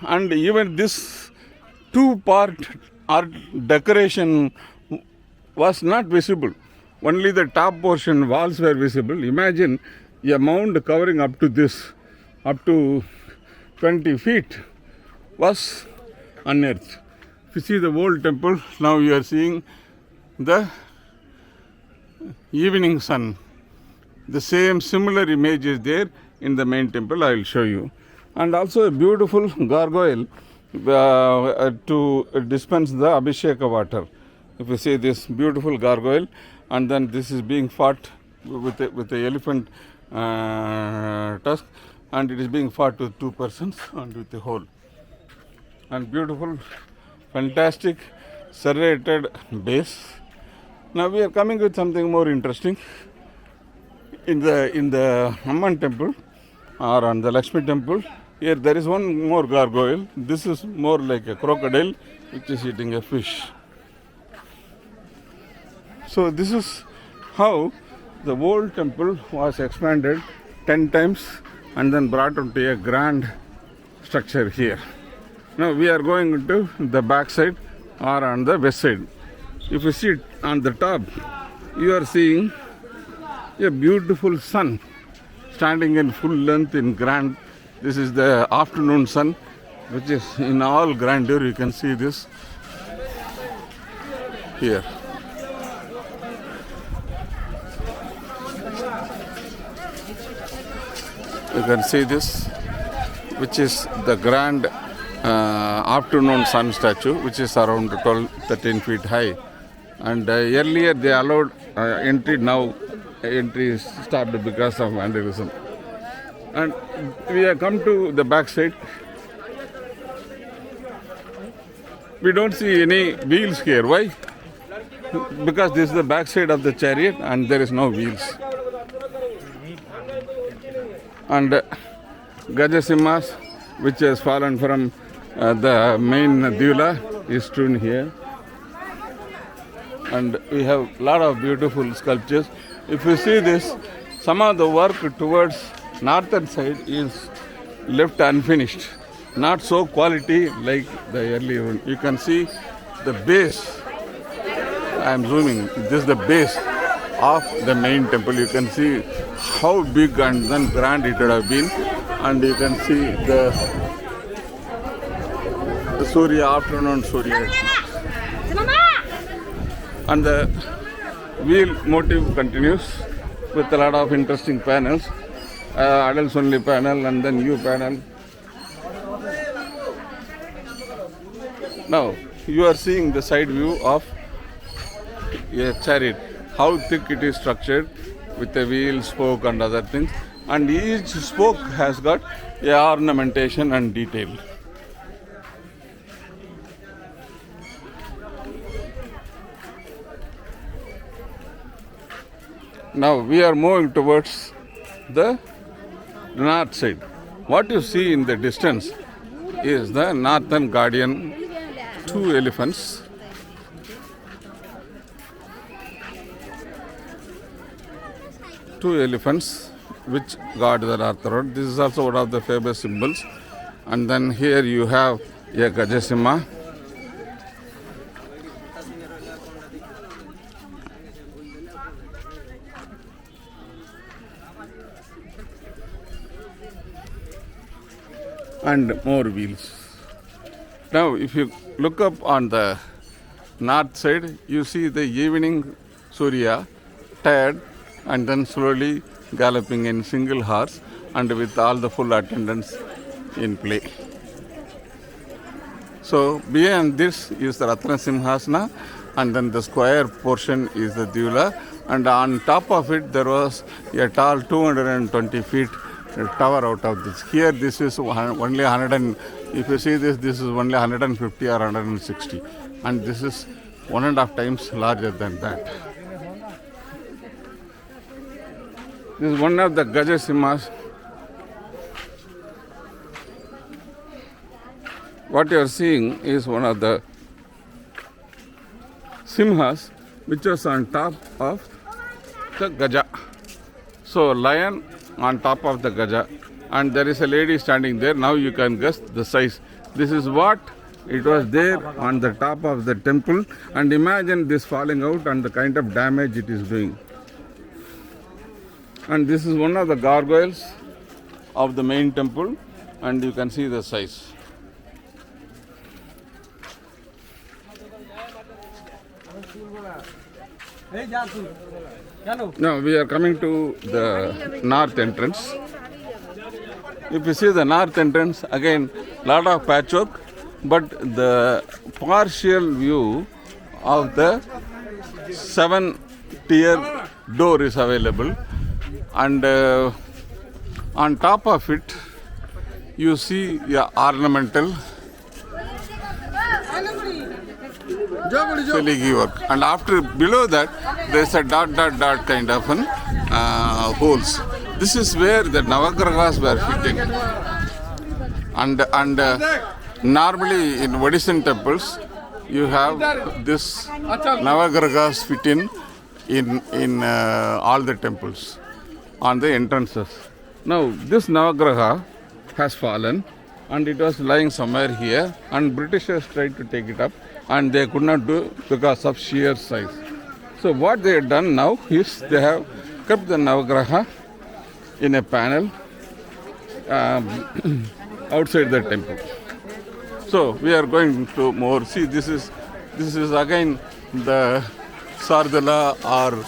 And even this two-part art decoration was not visible. Only the top portion walls were visible. Imagine a mound covering up to this, up to 20 feet was unearthed. If you see the old temple, now you are seeing the evening sun. The same similar image is there in the main temple. I will show you. And also a beautiful gargoyle to dispense the Abhisheka water. If you see this beautiful gargoyle, and then this is being fought with the elephant tusk, and it is being fought with two persons and with the whole. And beautiful, fantastic, serrated base. Now we are coming with something more interesting. In the Amman temple or on the Lakshmi temple, here there is one more gargoyle. This is more like a crocodile which is eating a fish. So this is how the old temple was expanded 10 times and then brought into a grand structure here. Now we are going to the back side or on the west side. If you see on the top, you are seeing a beautiful sun standing in full length in grand. This is the afternoon sun, which is in all grandeur. You can see this here. You can see this, which is the grand afternoon sun statue, which is around 12-13 feet high. And earlier they allowed entry, now entry is stopped because of vandalism. And we have come to the back side. We don't see any wheels here. Why? Because this is the back side of the chariot and there is no wheels. And Gajasimhas, which has fallen from the main Deula, is strewn here. And we have a lot of beautiful sculptures. If you see this, some of the work towards northern side is left unfinished. Not so quality like the earlier one. You can see the base. I am zooming. This is the base of the main temple. You can see how big and then grand it would have been. And you can see the Surya, afternoon Surya. And the wheel motif continues with a lot of interesting panels. Adults only panel and then U panel. Now you are seeing the side view of a chariot. How thick it is structured with a wheel, spoke and other things. And each spoke has got a ornamentation and detail. Now we are moving towards the north side. What you see in the distance is the northern guardian, two elephants. Two elephants which guard the north road. This is also one of the famous symbols. And then here you have a Gajasimha. And more wheels. Now if you look up on the north side, you see the evening Surya tired and then slowly galloping in single horse and with all the full attendants in play. So beyond this is the Ratna Simhasana, and then the square portion is the Deula, and on top of it there was a tall 220 feet tower out of this. Here this is only 100 and, if you see this is only 150 or 160, and this is 1.5 times larger than that. This is one of the Gajasimhas. What you are seeing is one of the Simhas which was on top of the Gaja. So lion on top of the Gaja, and there is a lady standing there. Now you can guess the size. This is what it was there on the top of the temple, and imagine this falling out and the kind of damage it is doing. And this is one of the gargoyles of the main temple, and you can see the size. Now we are coming to the north entrance. If you see the north entrance, again lot of patchwork, but the partial view of the 7-tier door is available, and on top of it you see ornamental filigree work, and after below that there is a dot kind of an holes. This is where the Navagrahas were fitting, and normally in Odishan temples you have this Navagrahas fit in all the temples on the entrances. Now this Navagraha has fallen, and it was lying somewhere here, and Britishers tried to take it up, and they could not do because of sheer size. So what they have done now is they have kept the Navagraha in a panel outside the temple. So we are going to more. See, this is again the Sardala, or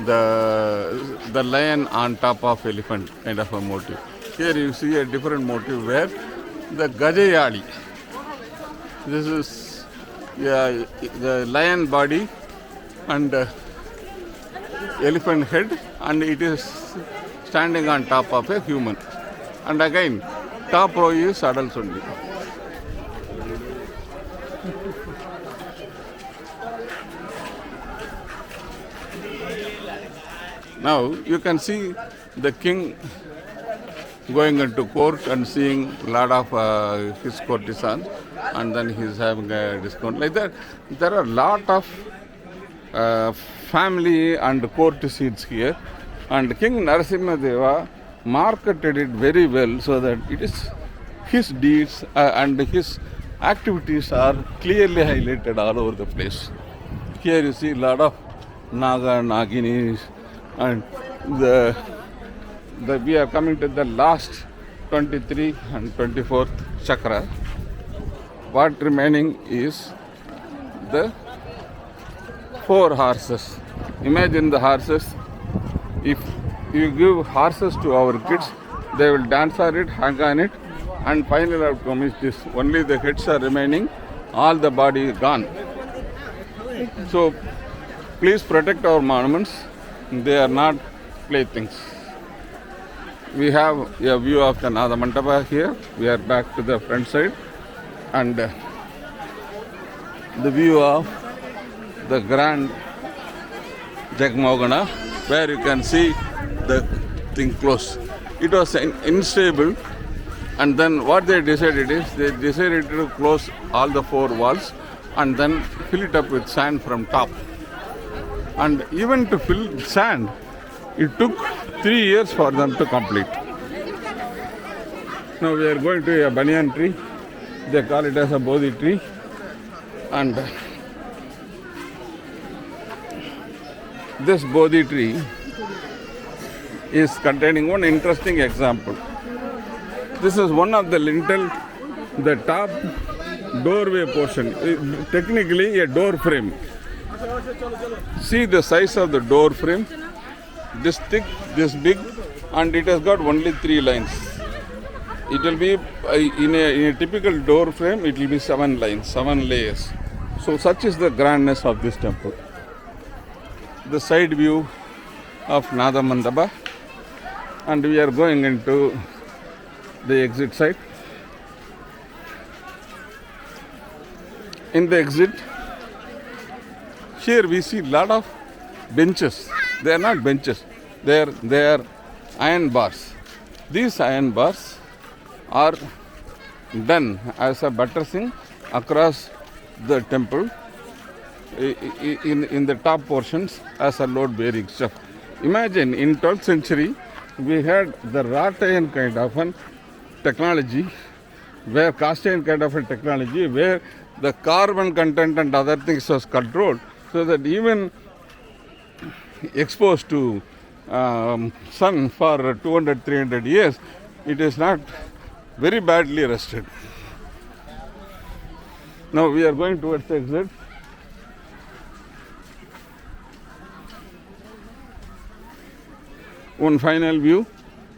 the lion on top of elephant kind of a motif. Here you see a different motif where the Gajayali. This is the lion body and elephant head, and it is standing on top of a human. And again, top row is adults only. Now you can see the king going into court and seeing a lot of his courtesans, and then he is having a discount. Like that, there are a lot of family and court seats here, and King Narasimha Deva marketed it very well so that it is his deeds and his activities are clearly highlighted all over the place. Here you see a lot of Naga, Naginis, and we are coming to the last 23 and 24th chakra. What remaining is the 4 horses. Imagine the horses. If you give horses to our kids, they will dance on it, hang on it, and final outcome is this. Only the heads are remaining, all the body is gone. So please protect our monuments. They are not playthings. We have a view of the Nada Mandapa here. We are back to the front side, and the view of the grand Jagmohana, where you can see the thing close. It was unstable, and then what they decided is they decided to close all the 4 walls and then fill it up with sand from top. And even to fill sand, it took 3 years for them to complete. Now we are going to a banyan tree. They call it as a Bodhi tree. And this Bodhi tree is containing one interesting example. This is one of the lintel, the top doorway portion. Technically a door frame. See the size of the door frame. This thick, this big, and it has got only 3 lines. It will be in a typical door frame. It will be 7 lines, 7 layers. So such is the grandness of this temple. The side view of Nada Mandapa, and we are going into the exit side. In the exit, here we see lot of benches. They are not benches. They are iron bars. These iron bars are done as a buttressing across the temple in the top portions as a load bearing stuff. Imagine in 12th century we had the wrought iron kind of an technology where cast iron kind of a technology, where the carbon content and other things was controlled, so that even exposed to sun for 200-300 years, it is not very badly rusted. Now we are going towards the exit. One final view,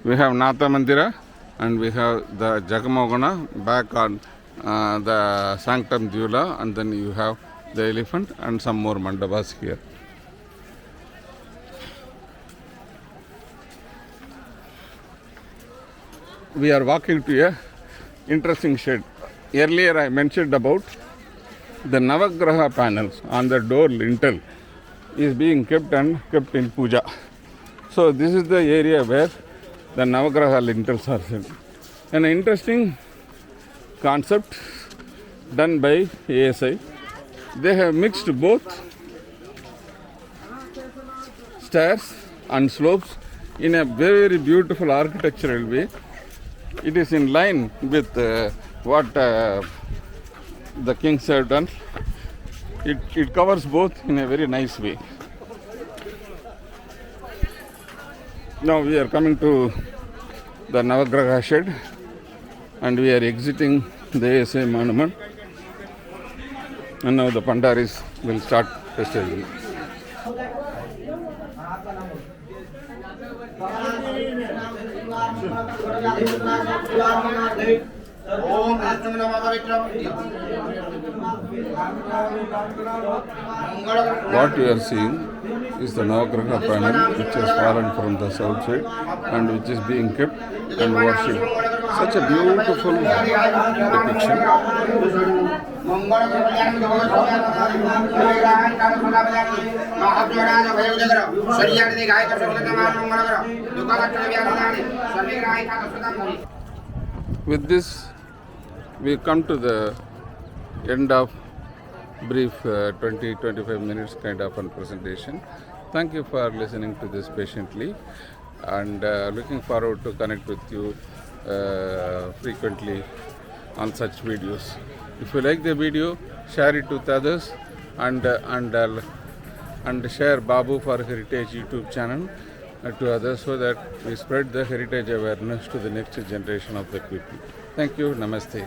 we have Natha Mandira and we have the Jagmohana back on the sanctum Deula, and then you have the elephant and some more mandabas here. We are walking to a interesting shed. Earlier I mentioned about the Navagraha panels on the door lintel is being kept in puja. So this is the area where the Navagraha lintels are set. An interesting concept done by ASI. They have mixed both stairs and slopes in a very beautiful architectural way. It is in line with what the kings have done. It covers both in a very nice way. Now we are coming to the Navagraha shed and we are exiting the ASI monument, and now the Pandaris will start festival. What you are seeing is the Navagraha panel which has fallen from the south side and which is being kept and worshipped. Such a beautiful depiction. With this, we come to the end of brief 20-25 minutes kind of a presentation. Thank you for listening to this patiently, and looking forward to connect with you frequently on such videos. If you like the video, share it with others, and share Babu for Heritage YouTube channel to others, so that we spread the heritage awareness to the next generation of the people. Thank you. Namaste.